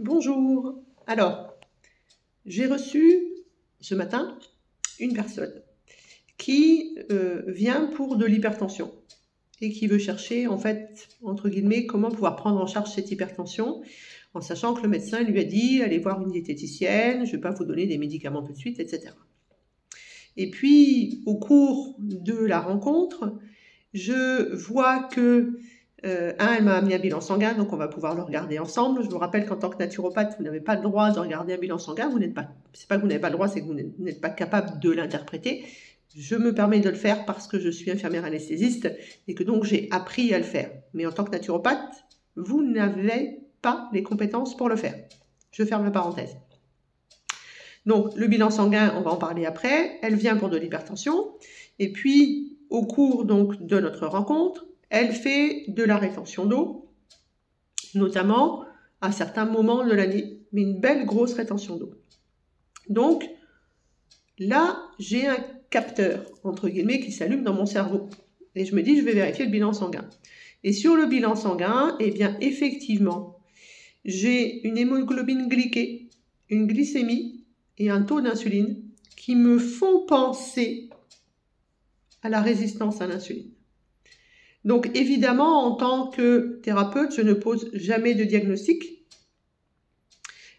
Bonjour. Alors, j'ai reçu ce matin une personne qui vient pour de l'hypertension et qui veut chercher, en fait, entre guillemets, comment pouvoir prendre en charge cette hypertension, en sachant que le médecin lui a dit, allez voir une diététicienne, je ne vais pas vous donner des médicaments tout de suite, etc. Et puis, au cours de la rencontre, je vois que elle m'a amené un bilan sanguin, donc on va pouvoir le regarder ensemble. Je vous rappelle qu'en tant que naturopathe, vous n'avez pas le droit de regarder un bilan sanguin. C'est pas que vous n'avez pas le droit, c'est que vous n'êtes pas capable de l'interpréter. Je me permets de le faire parce que je suis infirmière anesthésiste et que donc j'ai appris à le faire. Mais en tant que naturopathe, vous n'avez pas les compétences pour le faire. Je ferme la parenthèse. Donc le bilan sanguin, on va en parler après. Elle vient pour de l'hypertension. Et puis, au cours donc de notre rencontre, elle fait de la rétention d'eau, notamment à certains moments de l'année, mais une belle grosse rétention d'eau. Donc, là, j'ai un capteur, entre guillemets, qui s'allume dans mon cerveau. Et je me dis, je vais vérifier le bilan sanguin. Et sur le bilan sanguin, eh bien, effectivement, j'ai une hémoglobine glyquée, une glycémie et un taux d'insuline qui me font penser à la résistance à l'insuline. Donc évidemment, en tant que thérapeute, je ne pose jamais de diagnostic.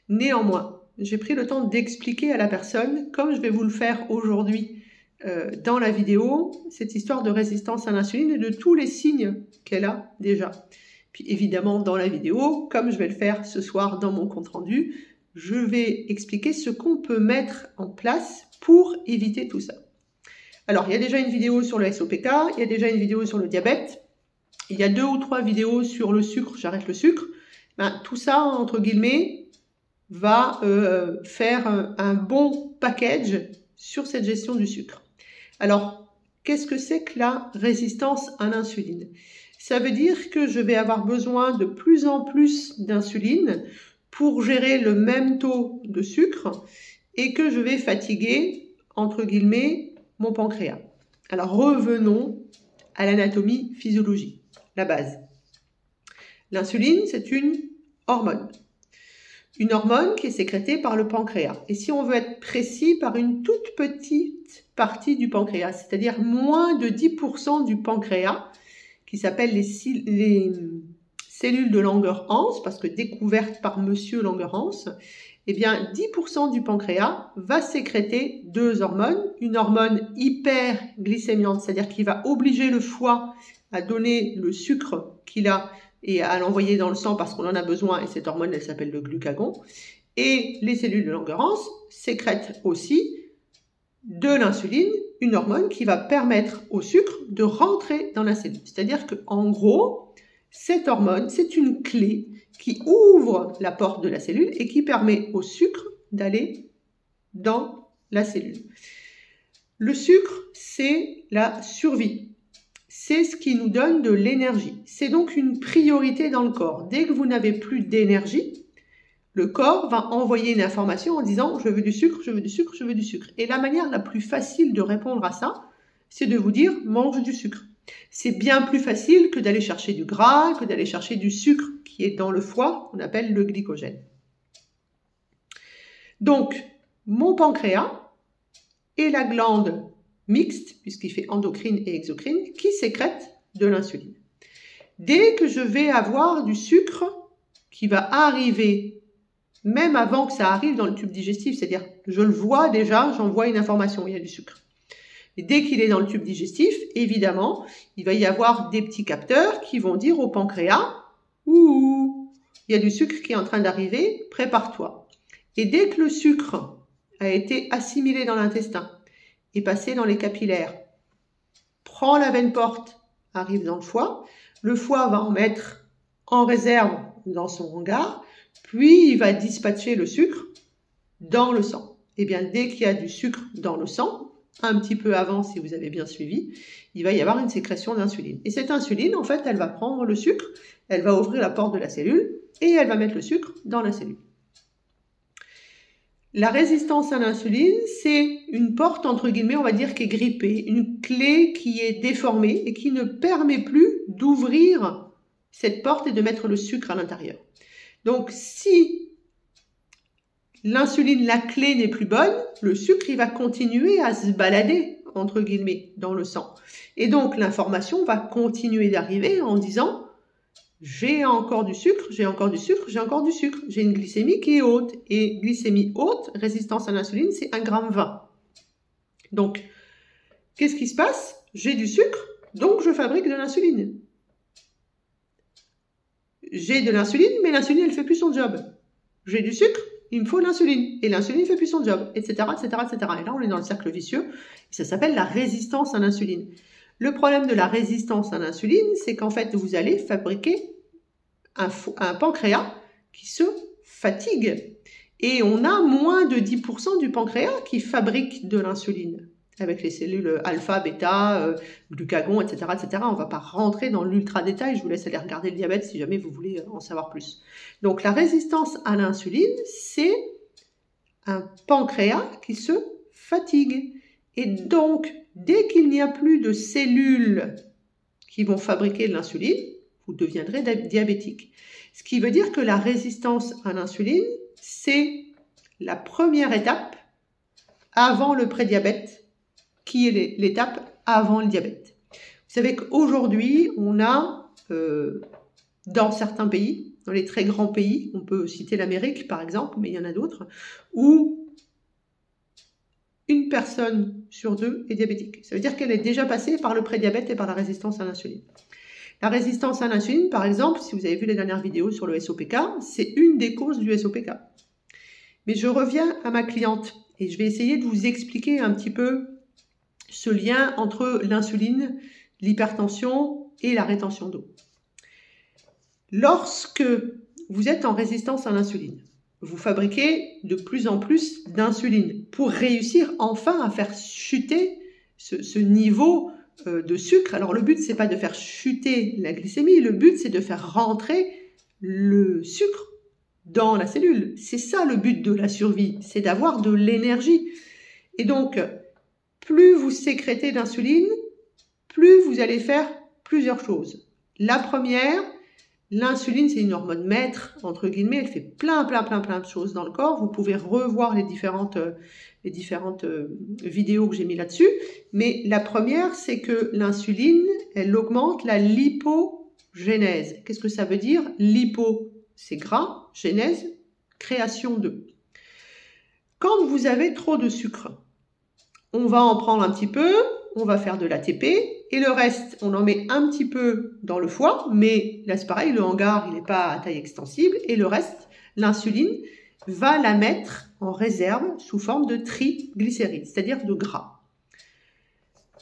Néanmoins, j'ai pris le temps d'expliquer à la personne, comme je vais vous le faire aujourd'hui dans la vidéo, cette histoire de résistance à l'insuline et de tous les signes qu'elle a déjà. Puis évidemment, dans la vidéo, comme je vais le faire ce soir dans mon compte-rendu, je vais expliquer ce qu'on peut mettre en place pour éviter tout ça. Alors, il y a déjà une vidéo sur le SOPK, il y a déjà une vidéo sur le diabète, il y a 2 ou 3 vidéos sur le sucre, j'arrête le sucre. Tout ça, entre guillemets, va faire un bon package sur cette gestion du sucre. Alors, qu'est-ce que c'est que la résistance à l'insuline? Ça veut dire que je vais avoir besoin de plus en plus d'insuline pour gérer le même taux de sucre et que je vais fatiguer, entre guillemets, mon pancréas. Alors revenons à l'anatomie physiologique, la base. L'insuline, c'est une hormone. Une hormone qui est sécrétée par le pancréas. Et si on veut être précis, par une toute petite partie du pancréas, c'est-à-dire moins de 10% du pancréas, qui s'appelle les cellules de Langerhans, parce que découverte par monsieur Langerhans, eh bien 10% du pancréas va sécréter 2 hormones, une hormone hyperglycémiante, c'est-à-dire qui va obliger le foie à donner le sucre qu'il a et à l'envoyer dans le sang parce qu'on en a besoin, et cette hormone elle s'appelle le glucagon, et les cellules de Langerhans sécrètent aussi de l'insuline, une hormone qui va permettre au sucre de rentrer dans la cellule. C'est-à-dire qu'en gros, cette hormone, c'est une clé qui ouvre la porte de la cellule et qui permet au sucre d'aller dans la cellule. Le sucre, c'est la survie. C'est ce qui nous donne de l'énergie. C'est donc une priorité dans le corps. Dès que vous n'avez plus d'énergie, le corps va envoyer une information en disant « je veux du sucre, je veux du sucre, je veux du sucre ». Et la manière la plus facile de répondre à ça, c'est de vous dire « mange du sucre ». C'est bien plus facile que d'aller chercher du gras, que d'aller chercher du sucre qui est dans le foie, qu'on appelle le glycogène. Donc, mon pancréas est la glande mixte, puisqu'il fait endocrine et exocrine, qui sécrète de l'insuline. Dès que je vais avoir du sucre qui va arriver, même avant que ça arrive dans le tube digestif, c'est-à-dire je le vois déjà, j'envoie une information, il y a du sucre. Et dès qu'il est dans le tube digestif, évidemment, il va y avoir des petits capteurs qui vont dire au pancréas « Ouh, il y a du sucre qui est en train d'arriver, prépare-toi ». Et dès que le sucre a été assimilé dans l'intestin et passé dans les capillaires, prend la veine porte, arrive dans le foie va en mettre en réserve dans son hangar, puis il va dispatcher le sucre dans le sang. Et bien, dès qu'il y a du sucre dans le sang, un petit peu avant, si vous avez bien suivi, il va y avoir une sécrétion d'insuline. Et cette insuline, en fait, elle va prendre le sucre, elle va ouvrir la porte de la cellule et elle va mettre le sucre dans la cellule. La résistance à l'insuline, c'est une porte, entre guillemets, on va dire, qui est grippée, une clé qui est déformée et qui ne permet plus d'ouvrir cette porte et de mettre le sucre à l'intérieur. Donc, si l'insuline, la clé n'est plus bonne, le sucre, il va continuer à se balader, entre guillemets, dans le sang. Et donc, l'information va continuer d'arriver en disant « j'ai encore du sucre, j'ai encore du sucre, j'ai encore du sucre, j'ai une glycémie qui est haute. » Et glycémie haute, résistance à l'insuline, c'est 1,20 g. Donc, qu'est-ce qui se passe? J'ai du sucre, donc je fabrique de l'insuline. J'ai de l'insuline, mais l'insuline, elle ne fait plus son job. J'ai du sucre, il me faut l'insuline. Et l'insuline ne fait plus son job, etc., etc., etc. Et là, on est dans le cercle vicieux. Et ça s'appelle la résistance à l'insuline. Le problème de la résistance à l'insuline, c'est qu'en fait, vous allez fabriquer un pancréas qui se fatigue. Et on a moins de 10% du pancréas qui fabrique de l'insuline, avec les cellules alpha, bêta, glucagon, etc., etc. On ne va pas rentrer dans l'ultra détail, je vous laisse aller regarder le diabète si jamais vous voulez en savoir plus. Donc la résistance à l'insuline, c'est un pancréas qui se fatigue. Et donc, dès qu'il n'y a plus de cellules qui vont fabriquer de l'insuline, vous deviendrez diabétique. Ce qui veut dire que la résistance à l'insuline, c'est la première étape avant le prédiabète, qui est l'étape avant le diabète. Vous savez qu'aujourd'hui, on a, dans certains pays, dans les très grands pays, on peut citer l'Amérique par exemple, mais il y en a d'autres, où une personne sur 2 est diabétique. Ça veut dire qu'elle est déjà passée par le prédiabète et par la résistance à l'insuline. La résistance à l'insuline, par exemple, si vous avez vu les dernières vidéos sur le SOPK, c'est une des causes du SOPK. Mais je reviens à ma cliente et je vais essayer de vous expliquer un petit peu ce lien entre l'insuline, l'hypertension et la rétention d'eau. Lorsque vous êtes en résistance à l'insuline, vous fabriquez de plus en plus d'insuline pour réussir enfin à faire chuter ce niveau de sucre. Alors le but, c'est pas de faire chuter la glycémie, le but, c'est de faire rentrer le sucre dans la cellule. C'est ça le but de la survie, c'est d'avoir de l'énergie. Et donc, plus vous sécrétez d'insuline, plus vous allez faire plusieurs choses. La première, l'insuline, c'est une hormone maître, entre guillemets, elle fait plein de choses dans le corps. Vous pouvez revoir les différentes vidéos que j'ai mis là-dessus. Mais la première, c'est que l'insuline, elle augmente la lipogénèse. Qu'est-ce que ça veut dire? Lipo, c'est gras, génèse, création d'œufs. Quand vous avez trop de sucre, on va en prendre un petit peu, on va faire de l'ATP, et le reste, on en met un petit peu dans le foie, mais là c'est pareil, le hangar, il n'est pas à taille extensible, et le reste, l'insuline, va la mettre en réserve sous forme de triglycérides, c'est-à-dire de gras.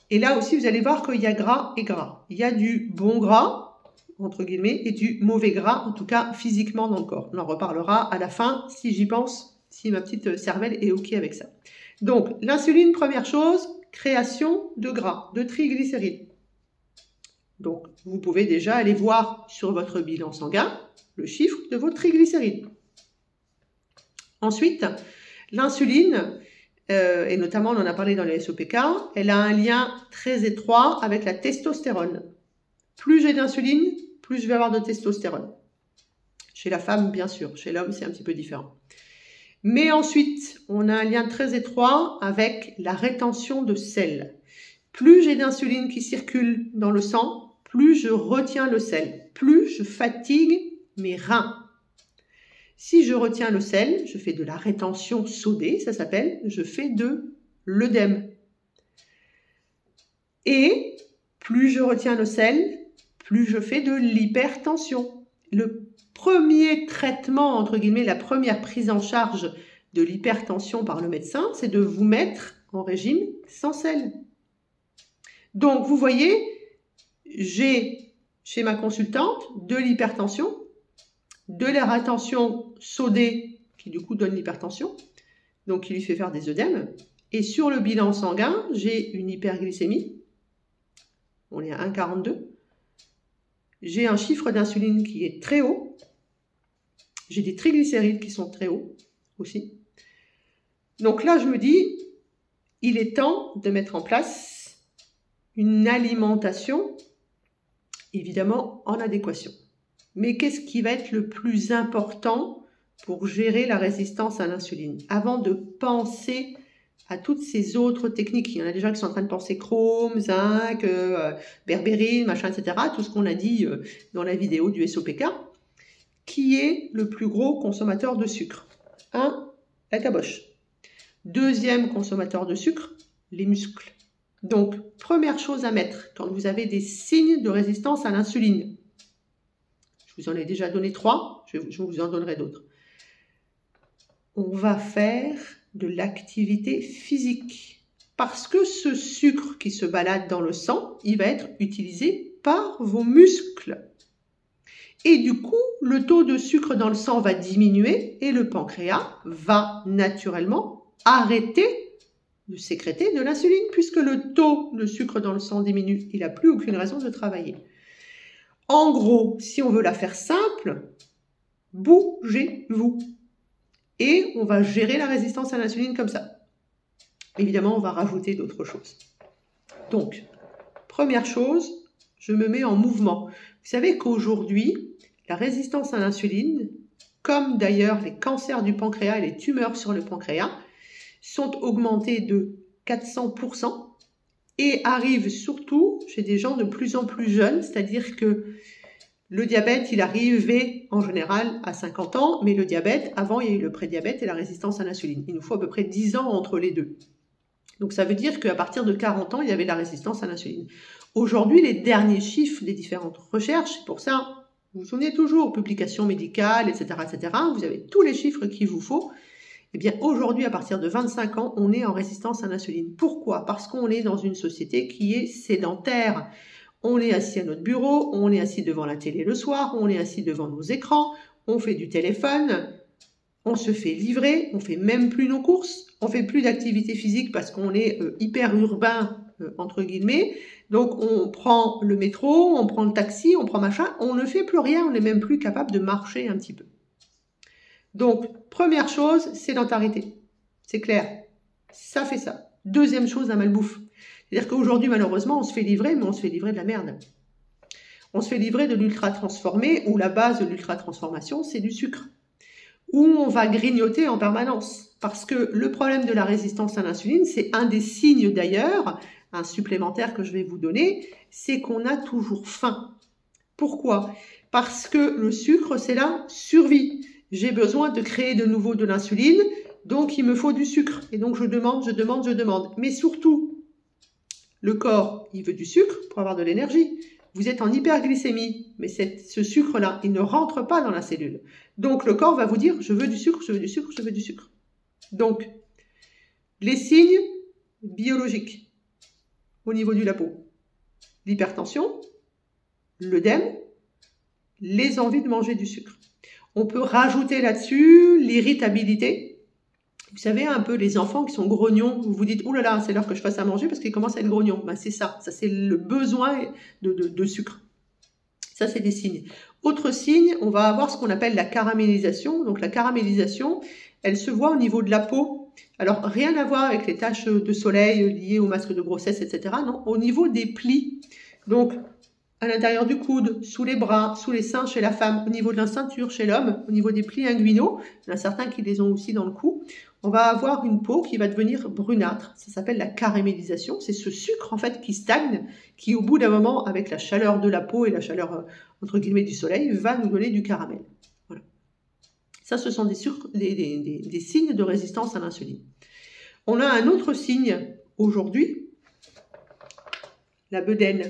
Et là aussi, vous allez voir qu'il y a gras et gras. Il y a du bon gras, entre guillemets, et du mauvais gras, en tout cas physiquement dans le corps. On en reparlera à la fin, si j'y pense, si ma petite cervelle est OK avec ça. Donc, l'insuline, première chose, création de gras, de triglycérides. Donc, vous pouvez déjà aller voir sur votre bilan sanguin le chiffre de vos triglycérides. Ensuite, l'insuline, et notamment on en a parlé dans les SOPK, elle a un lien très étroit avec la testostérone. Plus j'ai d'insuline, plus je vais avoir de testostérone. Chez la femme, bien sûr. Chez l'homme, c'est un petit peu différent. Mais ensuite, on a un lien très étroit avec la rétention de sel. Plus j'ai d'insuline qui circule dans le sang, plus je retiens le sel, plus je fatigue mes reins. Si je retiens le sel, je fais de la rétention sodée, ça s'appelle, je fais de l'œdème. Et plus je retiens le sel, plus je fais de l'hypertension. Le premier traitement, entre guillemets, la première prise en charge de l'hypertension par le médecin, c'est de vous mettre en régime sans sel. Donc, vous voyez, j'ai chez ma consultante de l'hypertension, de la rétention sodée qui du coup donne l'hypertension, donc qui lui fait faire des œdèmes. Et sur le bilan sanguin, j'ai une hyperglycémie, on est à 1,42. J'ai un chiffre d'insuline qui est très haut. J'ai des triglycérides qui sont très hauts aussi. Donc là, je me dis, il est temps de mettre en place une alimentation, évidemment, en adéquation. Mais qu'est-ce qui va être le plus important pour gérer la résistance à l'insuline, avant de penser à toutes ces autres techniques. Il y en a déjà qui sont en train de penser chrome, zinc, berbérine, machin, etc. Tout ce qu'on a dit dans la vidéo du SOPK. Qui est le plus gros consommateur de sucre? 1. La caboche. Deuxième consommateur de sucre, les muscles. Donc, première chose à mettre quand vous avez des signes de résistance à l'insuline. Je vous en ai déjà donné 3, je vous en donnerai d'autres. On va faire de l'activité physique. Parce que ce sucre qui se balade dans le sang, il va être utilisé par vos muscles. Et du coup, le taux de sucre dans le sang va diminuer et le pancréas va naturellement arrêter de sécréter de l'insuline puisque le taux de sucre dans le sang diminue. Il n'a plus aucune raison de travailler. En gros, si on veut la faire simple, bougez-vous. Et on va gérer la résistance à l'insuline comme ça. Évidemment, on va rajouter d'autres choses. Donc, première chose, je me mets en mouvement. Vous savez qu'aujourd'hui, la résistance à l'insuline, comme d'ailleurs les cancers du pancréas et les tumeurs sur le pancréas, sont augmentés de 400% et arrivent surtout chez des gens de plus en plus jeunes, c'est-à-dire que le diabète, il arrivait en général à 50 ans, mais le diabète, avant, il y a eu le prédiabète et la résistance à l'insuline. Il nous faut à peu près 10 ans entre les deux. Donc ça veut dire qu'à partir de 40 ans, il y avait la résistance à l'insuline. Aujourd'hui, les derniers chiffres des différentes recherches, c'est pour ça, vous vous souvenez toujours, publications médicales, etc., etc., vous avez tous les chiffres qu'il vous faut. Eh bien, aujourd'hui, à partir de 25 ans, on est en résistance à l'insuline. Pourquoi? Parce qu'on est dans une société qui est sédentaire. On est assis à notre bureau, on est assis devant la télé le soir, on est assis devant nos écrans, on fait du téléphone, on se fait livrer, on fait même plus nos courses, on fait plus d'activité physique parce qu'on est hyper urbain, entre guillemets. Donc, on prend le métro, on prend le taxi, on prend machin, on ne fait plus rien, on n'est même plus capable de marcher un petit peu. Donc, première chose, sédentarité. C'est clair. Ça fait ça. Deuxième chose, la malbouffe. C'est-à-dire qu'aujourd'hui, malheureusement, on se fait livrer, mais on se fait livrer de la merde. On se fait livrer de l'ultra transformé, où la base de l'ultra transformation, c'est du sucre. Où on va grignoter en permanence. Parce que le problème de la résistance à l'insuline, c'est un des signes d'ailleurs, un supplémentaire que je vais vous donner, c'est qu'on a toujours faim. Pourquoi? Parce que le sucre, c'est la survie. J'ai besoin de créer de nouveau de l'insuline, donc il me faut du sucre. Et donc je demande. Mais surtout, le corps, il veut du sucre pour avoir de l'énergie. Vous êtes en hyperglycémie, mais ce sucre-là, il ne rentre pas dans la cellule. Donc le corps va vous dire, je veux du sucre, je veux du sucre, je veux du sucre. Donc, les signes biologiques au niveau de la peau. L'hypertension, l'œdème, les envies de manger du sucre. On peut rajouter là-dessus l'irritabilité. Vous savez, un peu les enfants qui sont grognons, vous vous dites, oh là là, c'est l'heure que je fasse à manger parce qu'ils commencent à être grognons. Ben, c'est ça c'est le besoin de sucre. Ça, c'est des signes. Autre signe, on va avoir ce qu'on appelle la caramélisation. Donc la caramélisation, elle se voit au niveau de la peau. Alors, rien à voir avec les taches de soleil liées au masque de grossesse, etc. Non, au niveau des plis. Donc, à l'intérieur du coude, sous les bras, sous les seins chez la femme, au niveau de la ceinture chez l'homme, au niveau des plis inguinaux, il y en a certains qui les ont aussi dans le cou, on va avoir une peau qui va devenir brunâtre. Ça s'appelle la caramélisation. C'est ce sucre en fait qui stagne, qui au bout d'un moment, avec la chaleur de la peau et la chaleur entre guillemets du soleil, va nous donner du caramel. Voilà. Ça, ce sont des signes de résistance à l'insuline. On a un autre signe aujourd'hui, la bedaine.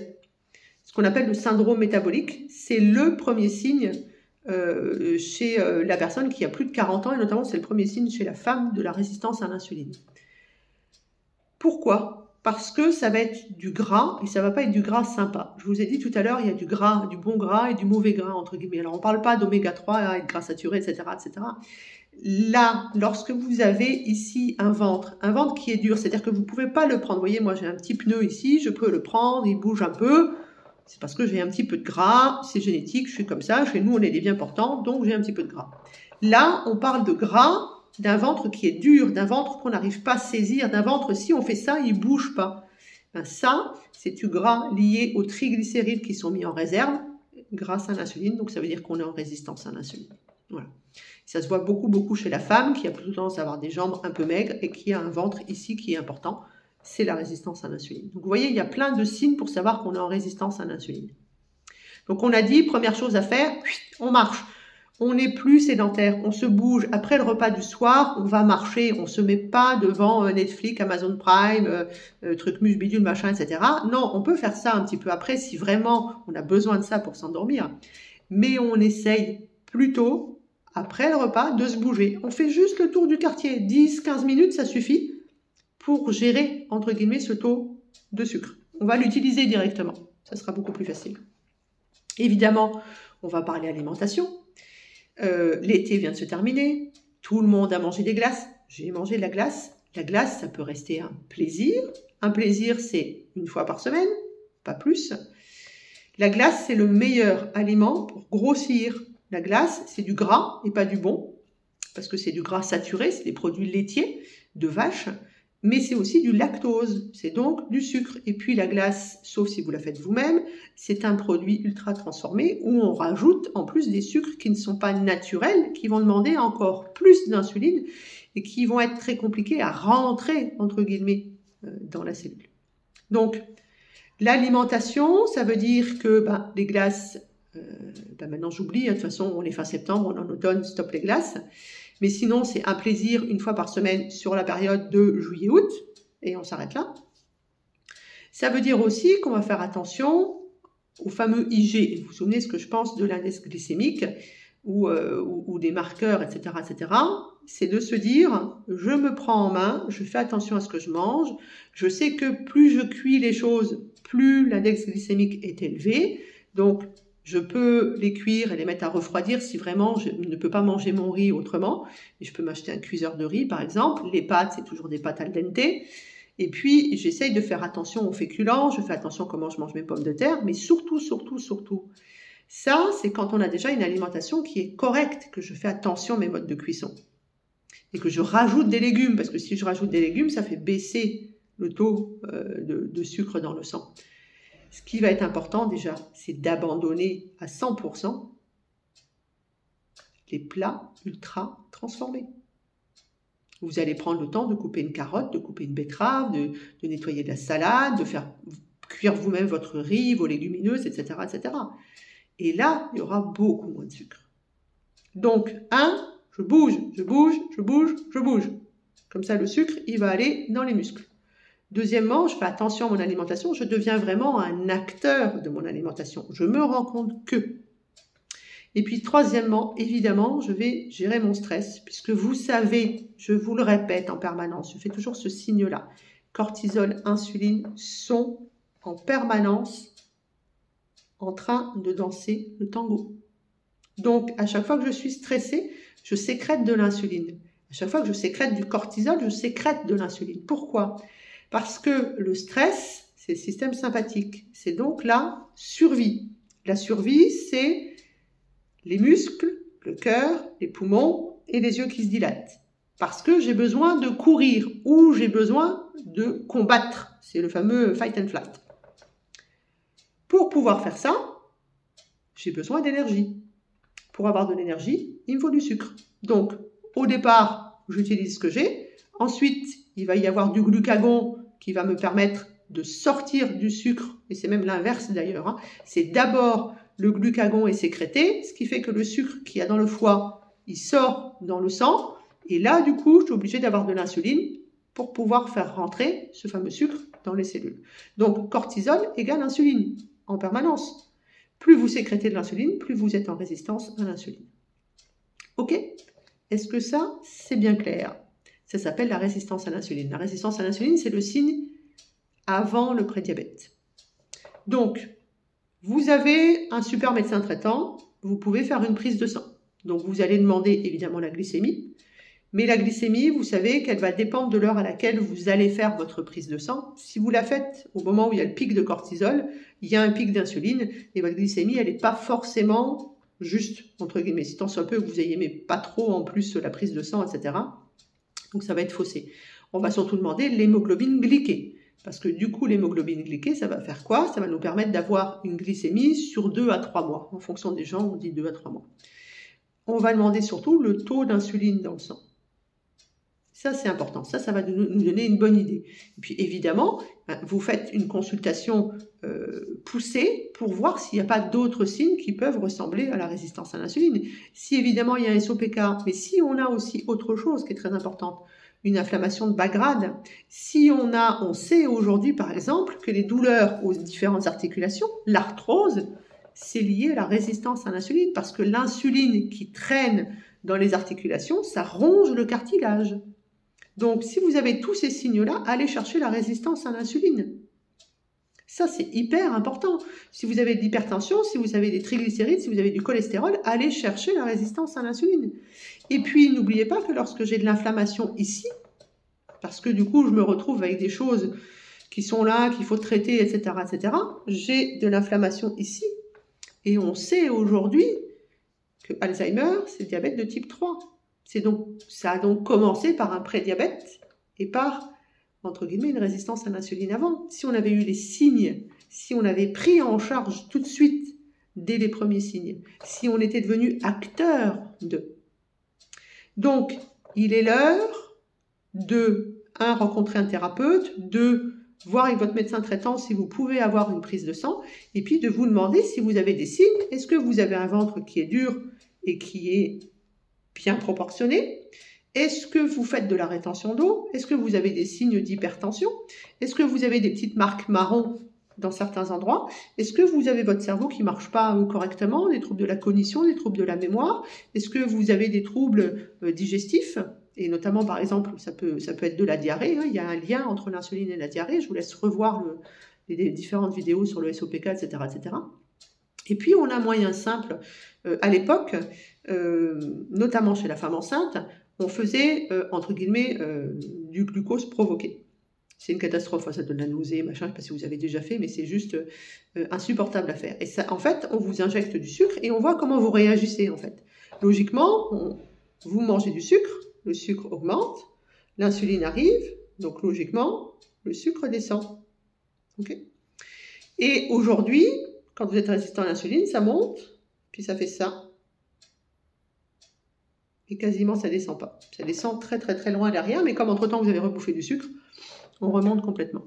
Ce qu'on appelle le syndrome métabolique, c'est le premier signe chez la personne qui a plus de 40 ans, et notamment c'est le premier signe chez la femme de la résistance à l'insuline. Pourquoi? Parce que ça va être du gras, et ça ne va pas être du gras sympa. Je vous ai dit tout à l'heure, il y a du gras, du bon gras et du mauvais gras, entre guillemets. Alors on ne parle pas d'oméga 3 et de gras saturé, etc., etc. Là, lorsque vous avez ici un ventre qui est dur, c'est-à-dire que vous ne pouvez pas le prendre. Vous voyez, moi j'ai un petit pneu ici, je peux le prendre, il bouge un peu. C'est parce que j'ai un petit peu de gras, c'est génétique, je suis comme ça, chez nous on est des bien portants, donc j'ai un petit peu de gras. Là, on parle de gras, d'un ventre qui est dur, d'un ventre qu'on n'arrive pas à saisir, d'un ventre, si on fait ça, il ne bouge pas. Ben ça, c'est du gras lié aux triglycérides qui sont mis en réserve grâce à l'insuline, donc ça veut dire qu'on est en résistance à l'insuline. Voilà. Ça se voit beaucoup chez la femme qui a plutôt tendance à avoir des jambes un peu maigres et qui a un ventre ici qui est important. C'est la résistance à l'insuline. Donc vous voyez, il y a plein de signes pour savoir qu'on est en résistance à l'insuline. Donc on a dit, première chose à faire, on marche. On n'est plus sédentaire, on se bouge. Après le repas du soir, on va marcher. On ne se met pas devant Netflix, Amazon Prime, truc mus, bidule, machin, etc. Non, on peut faire ça un petit peu après si vraiment on a besoin de ça pour s'endormir. Mais on essaye plutôt, après le repas, de se bouger. On fait juste le tour du quartier. 10-15 minutes, ça suffit pour gérer, entre guillemets, ce taux de sucre. On va l'utiliser directement. Ça sera beaucoup plus facile. Évidemment, on va parler alimentation. L'été vient de se terminer, tout le monde a mangé des glaces, j'ai mangé de la glace. La glace, ça peut rester un plaisir. Un plaisir, c'est une fois par semaine, pas plus. La glace, c'est le meilleur aliment pour grossir. La glace, c'est du gras et pas du bon, parce que c'est du gras saturé, c'est des produits laitiers de vache, mais c'est aussi du lactose, c'est donc du sucre. Et puis la glace, sauf si vous la faites vous-même, c'est un produit ultra transformé où on rajoute en plus des sucres qui ne sont pas naturels, qui vont demander encore plus d'insuline et qui vont être très compliqués à rentrer, entre guillemets, dans la cellule. Donc, l'alimentation, ça veut dire que les glaces, maintenant j'oublie, de toute façon on est fin septembre, on est en automne, stop les glaces. Mais sinon, c'est un plaisir une fois par semaine sur la période de juillet-août, et on s'arrête là. Ça veut dire aussi qu'on va faire attention au fameux IG. Vous vous souvenez ce que je pense de l'index glycémique ou des marqueurs, etc., etc. C'est de se dire, je me prends en main, je fais attention à ce que je mange, je sais que plus je cuis les choses, plus l'index glycémique est élevé, donc je peux les cuire et les mettre à refroidir si vraiment je ne peux pas manger mon riz autrement. Et je peux m'acheter un cuiseur de riz, par exemple. Les pâtes, c'est toujours des pâtes al dente. Et puis, j'essaye de faire attention aux féculents, je fais attention à comment je mange mes pommes de terre, mais surtout, ça, c'est quand on a déjà une alimentation qui est correcte, que je fais attention à mes modes de cuisson. Et que je rajoute des légumes, parce que si je rajoute des légumes, ça fait baisser le taux de sucre dans le sang. Ce qui va être important déjà, c'est d'abandonner à 100% les plats ultra transformés. Vous allez prendre le temps de couper une carotte, de couper une betterave, de nettoyer de la salade, de faire cuire vous-même votre riz, vos légumineuses, etc., etc. Et là, il y aura beaucoup moins de sucre. Donc, je bouge. Comme ça, le sucre, il va aller dans les muscles. Deuxièmement, je fais attention à mon alimentation, je deviens vraiment un acteur de mon alimentation. Je me rends compte que. Et puis troisièmement, évidemment, je vais gérer mon stress, puisque vous savez, je vous le répète en permanence, je fais toujours ce signe-là. Cortisol, insuline sont en permanence en train de danser le tango. Donc, à chaque fois que je suis stressée, je sécrète de l'insuline. À chaque fois que je sécrète du cortisol, je sécrète de l'insuline. Pourquoi ? Parce que le stress, c'est le système sympathique. C'est donc la survie. La survie, c'est les muscles, le cœur, les poumons et les yeux qui se dilatent. Parce que j'ai besoin de courir ou j'ai besoin de combattre. C'est le fameux fight and flight. Pour pouvoir faire ça, j'ai besoin d'énergie. Pour avoir de l'énergie, il me faut du sucre. Donc, au départ, j'utilise ce que j'ai. Ensuite, il va y avoir du glucagon qui va me permettre de sortir du sucre, et c'est même l'inverse d'ailleurs. C'est d'abord le glucagon est sécrété, ce qui fait que le sucre qu'il y a dans le foie, il sort dans le sang, et là, du coup, je suis obligée d'avoir de l'insuline pour pouvoir faire rentrer ce fameux sucre dans les cellules. Donc, cortisol égale insuline en permanence. Plus vous sécrétez de l'insuline, plus vous êtes en résistance à l'insuline. Ok ? Est-ce que ça, c'est bien clair ? Ça s'appelle la résistance à l'insuline. La résistance à l'insuline, c'est le signe avant le prédiabète. Donc, vous avez un super médecin traitant, vous pouvez faire une prise de sang. Donc, vous allez demander évidemment la glycémie. Mais la glycémie, vous savez qu'elle va dépendre de l'heure à laquelle vous allez faire votre prise de sang. Si vous la faites au moment où il y a le pic de cortisol, il y a un pic d'insuline et votre glycémie, elle n'est pas forcément juste, entre guillemets. Si tant soit peu que vous n'ayez pas trop en plus la prise de sang, etc. Donc ça va être faussé. On va surtout demander l'hémoglobine glyquée. Parce que du coup, l'hémoglobine glyquée, ça va faire quoi ? Ça va nous permettre d'avoir une glycémie sur 2 à 3 mois. En fonction des gens, on dit 2 à 3 mois. on va demander surtout le taux d'insuline dans le sang. Ça, c'est important. Ça va nous donner une bonne idée. Et puis, évidemment, vous faites une consultation poussée pour voir s'il n'y a pas d'autres signes qui peuvent ressembler à la résistance à l'insuline. Si, évidemment, il y a un SOPK, mais si on a aussi autre chose qui est très importante, une inflammation de bas grade, si on sait aujourd'hui, par exemple, que les douleurs aux différentes articulations, l'arthrose, c'est lié à la résistance à l'insuline, parce que l'insuline qui traîne dans les articulations, ça ronge le cartilage. Donc, si vous avez tous ces signes-là, allez chercher la résistance à l'insuline. Ça, c'est hyper important. Si vous avez de l'hypertension, si vous avez des triglycérides, si vous avez du cholestérol, allez chercher la résistance à l'insuline. Et puis, n'oubliez pas que lorsque j'ai de l'inflammation ici, parce que du coup, je me retrouve avec des choses qui sont là, qu'il faut traiter, etc., etc., j'ai de l'inflammation ici. Et on sait aujourd'hui que Alzheimer, c'est diabète de type 3. Ça a donc commencé par un prédiabète et par, entre guillemets, une résistance à l'insuline avant. Si on avait eu les signes, si on avait pris en charge tout de suite, dès les premiers signes, si on était devenu acteur de. Donc, il est l'heure de, 1, rencontrer un thérapeute, 2, voir avec votre médecin traitant si vous pouvez avoir une prise de sang, et puis de vous demander si vous avez des signes. Est-ce que vous avez un ventre qui est dur et qui est bien proportionné? Est-ce que vous faites de la rétention d'eau? Est-ce que vous avez des signes d'hypertension? Est-ce que vous avez des petites marques marron dans certains endroits? Est-ce que vous avez votre cerveau qui ne marche pas correctement, des troubles de la cognition, des troubles de la mémoire? Est-ce que vous avez des troubles digestifs? Et notamment, par exemple, ça peut être de la diarrhée. Il y a un lien entre l'insuline et la diarrhée. Je vous laisse revoir les différentes vidéos sur le SOPK, etc., etc. Et puis, on a un moyen simple. À l'époque, notamment chez la femme enceinte, on faisait, entre guillemets, du glucose provoqué. C'est une catastrophe, ça donne la nausée, machin, je ne sais pas si vous avez déjà fait, mais c'est juste insupportable à faire. Et ça, en fait, on vous injecte du sucre et on voit comment vous réagissez, en fait. Logiquement, vous mangez du sucre, le sucre augmente, l'insuline arrive, donc logiquement, le sucre descend. Okay. Et aujourd'hui, quand vous êtes résistant à l'insuline, ça monte, puis ça fait ça. Et quasiment ça descend pas. Ça descend très très très loin derrière, mais comme entre-temps vous avez rebouffé du sucre, on remonte complètement.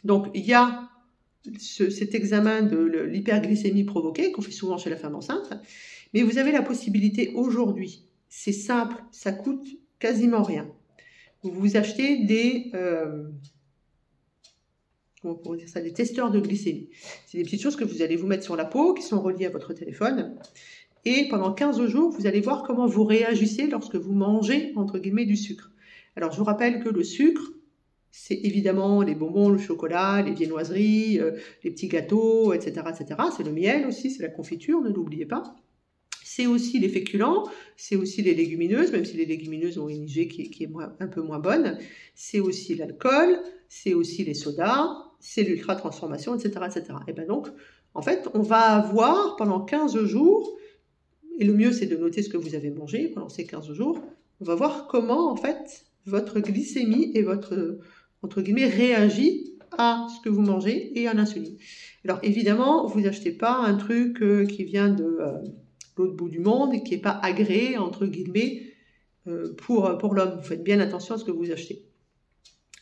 Donc il y a cet examen de l'hyperglycémie provoquée qu'on fait souvent chez la femme enceinte, mais vous avez la possibilité aujourd'hui, c'est simple, ça coûte quasiment rien. Vous achetez des comment on pourrait dire ça, des testeurs de glycémie. C'est des petites choses que vous allez vous mettre sur la peau, qui sont reliées à votre téléphone. Et pendant 15 jours, vous allez voir comment vous réagissez lorsque vous mangez, entre guillemets, du sucre. Alors, je vous rappelle que le sucre, c'est évidemment les bonbons, le chocolat, les viennoiseries, les petets gâteaux, etc., etc. C'est le miel aussi, c'est la confiture, ne l'oubliez pas. C'est aussi les féculents, c'est aussi les légumineuses, même si les légumineuses ont une IG qui est un peu moins bonne. C'est aussi l'alcool, c'est aussi les sodas, c'est l'ultra-transformation, etc., etc. Et bien donc, en fait, on va avoir pendant 15 jours, et le mieux c'est de noter ce que vous avez mangé pendant ces 15 jours, on va voir comment en fait votre glycémie et votre, entre guillemets, réagit à ce que vous mangez et à l'insuline. Alors évidemment, vous n'achetez pas un truc qui vient de l'autre bout du monde et qui n'est pas agréé, entre guillemets, pour l'homme. Vous faites bien attention à ce que vous achetez.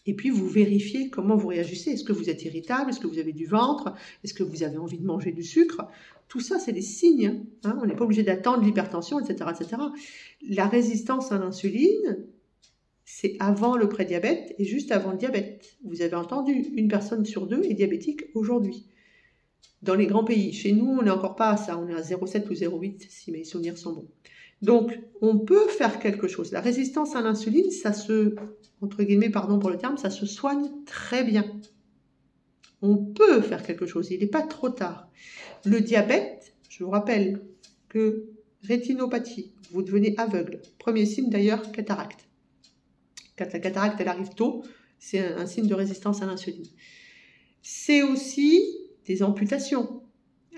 Et puis, vous vérifiez comment vous réagissez. Est-ce que vous êtes irritable? Est-ce que vous avez du ventre? Est-ce que vous avez envie de manger du sucre? Tout ça, c'est des signes. Hein. On n'est pas obligé d'attendre l'hypertension, etc., etc. La résistance à l'insuline, c'est avant le prédiabète et juste avant le diabète. Vous avez entendu, 1 personne sur 2 est diabétique aujourd'hui. Dans les grands pays. Chez nous, on n'est encore pas à ça. On est à 0,7 ou 0,8 si mes souvenirs sont bons. Donc, on peut faire quelque chose. La résistance à l'insuline, ça se, entre guillemets, pardon pour le terme, ça se soigne très bien. On peut faire quelque chose. Il n'est pas trop tard. Le diabète, je vous rappelle que rétinopathie, vous devenez aveugle. Premier signe d'ailleurs, cataracte. Quand la cataracte, elle arrive tôt, c'est un signe de résistance à l'insuline. C'est aussi des amputations.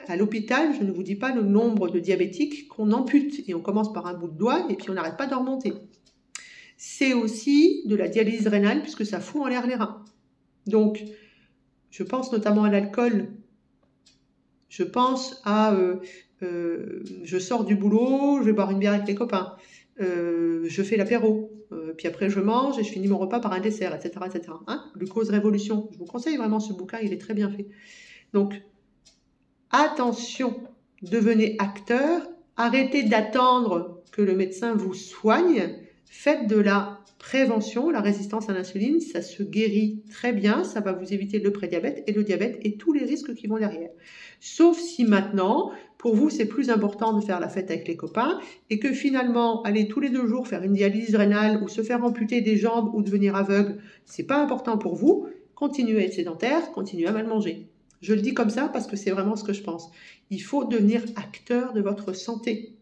À l'hôpital, je ne vous dis pas le nombre de diabétiques qu'on ampute. Et on commence par un bout de doigt et puis on n'arrête pas de remonter. C'est aussi de la dialyse rénale puisque ça fout en l'air les reins. Donc, je pense notamment à l'alcool. Je pense à je sors du boulot, je vais boire une bière avec les copains, je fais l'apéro, puis après je mange et je finis mon repas par un dessert, etc. etc. Hein, Glucose Révolution, je vous conseille vraiment ce bouquin, il est très bien fait. Donc, attention, devenez acteur, arrêtez d'attendre que le médecin vous soigne, faites de la prévention, la résistance à l'insuline, ça se guérit très bien, ça va vous éviter le prédiabète et le diabète et tous les risques qui vont derrière. Sauf si maintenant, pour vous, c'est plus important de faire la fête avec les copains et que finalement, aller tous les 2 jours faire une dialyse rénale ou se faire amputer des jambes ou devenir aveugle, c'est pas important pour vous, continuez à être sédentaire, continuez à mal manger. Je le dis comme ça parce que c'est vraiment ce que je pense. Il faut devenir acteur de votre santé.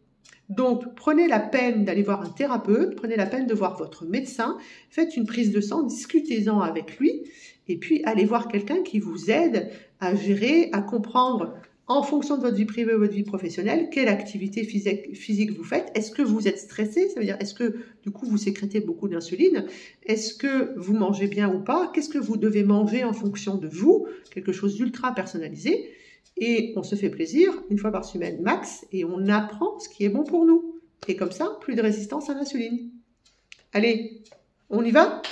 Donc, prenez la peine d'aller voir un thérapeute, prenez la peine de voir votre médecin, faites une prise de sang, discutez-en avec lui, et puis allez voir quelqu'un qui vous aide à gérer, à comprendre, en fonction de votre vie privée ou votre vie professionnelle, quelle activité physique vous faites. Est-ce que vous êtes stressé? Ça veut dire, est-ce que, du coup, vous sécrétez beaucoup d'insuline? Est-ce que vous mangez bien ou pas? Qu'est-ce que vous devez manger en fonction de vous? Quelque chose d'ultra personnalisé. Et on se fait plaisir, une fois par semaine max, et on apprend ce qui est bon pour nous. Et comme ça, plus de résistance à l'insuline. Allez, on y va ?